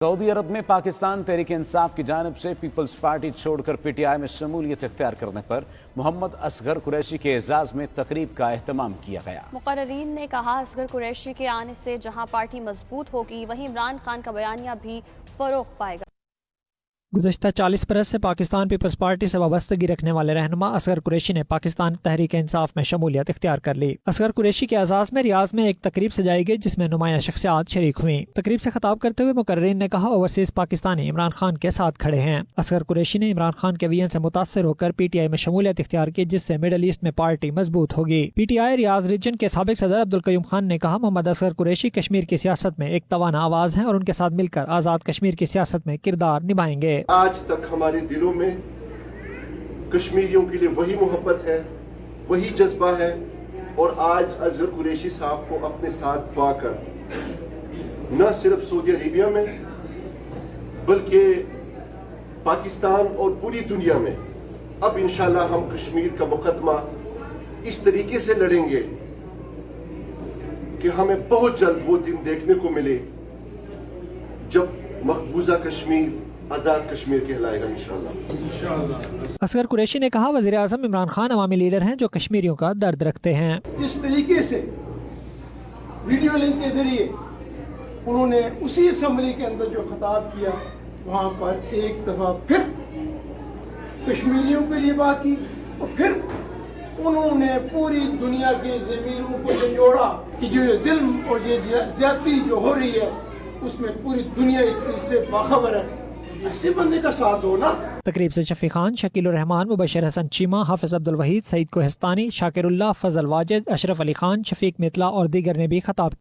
Saudi अरब में पाकिस्तान तहरीक इंसाफ की जानिब से पीपल्स पार्टी छोड़कर पीटीआई में शमूलियत इख्तियार करने पर मोहम्मद असगर कुरैशी के एजाज में तकरीब का एहतमाम किया गया। मुकर्रीन ने कहा, असगर कुरैशी के आने से जहां पार्टी मजबूत होगी वहीं इमरान खान का बयानिया भी फरोग पाएगा। गुज़श्ता 40 बरस से पाकिस्तान पीपल्स पार्टी से वाबस्तगी रखने वाले रहनुमा असगर कुरैशी ने पाकिस्तान तहरीक इंसाफ में शमूलियत इख्तियार कर ली। असगर कुरैशी के एजाज में रियाज में एक तकरीब सजाई गई जिसमें नुमाया शख्सियात शरीक हुई। तकरीब से खिताब करते हुए मुकर्रीन ने कहा, ओवरसीज पाकिस्तानी इमरान खान के साथ खड़े हैं। असगर कुरैशी ने इमरान खान के विजन से मुतासर होकर पीटीआई में शमूलियत इख्तियार की, जिससे मिडल ईस्ट में पार्टी मजबूत होगी। पीटीआई रियाज रीजन के साबिक सदर अब्दुल कयूम खान ने कहा, मोहम्मद असगर कुरैशी कश्मीर की सियासत में एक तवाना आवाज है और उनके साथ मिलकर आजाद कश्मीर की सियासत में किरदार निभाएंगे। आज तक हमारे दिलों में कश्मीरियों के लिए वही मोहब्बत है, वही जज्बा है, और आज असगर कुरैशी साहब को अपने साथ पाकर न सिर्फ सऊदी अरेबिया में बल्कि पाकिस्तान और पूरी दुनिया में अब इंशाल्लाह हम कश्मीर का मुकदमा इस तरीके से लड़ेंगे कि हमें बहुत जल्द वो दिन देखने को मिले जब मकबूजा कश्मीर आजाद कश्मीर कहलाएगा इंशाल्लाह। असगर कुरैशी ने कहा, वज़ीर आज़म इमरान खान अवामी लीडर हैं जो कश्मीरियों का दर्द रखते हैं। इस तरीके से वीडियो लिंक के जरिए उन्होंने उसी असम्बली के अंदर जो खिताब किया वहाँ पर एक दफा फिर कश्मीरियों के लिए बात की और फिर उन्होंने पूरी दुनिया के ज़मीरों को जोड़ा कि जो ये जुल्म और ये ज्यादती जो हो रही है उसमें पूरी दुनिया इस चीज से बाखबर है। ऐसे बंदे का साथ हो ना। तकरीब से शफी खान, शकील रहमान, मुबशर हसन चीमा, हाफिज अब्दुल वहीद, सईद कोहिस्तानी, शाकिरुल्लाह, फजल वाजिद, अशरफ अली खान, शफीक मितला और दीगर ने भी खिताब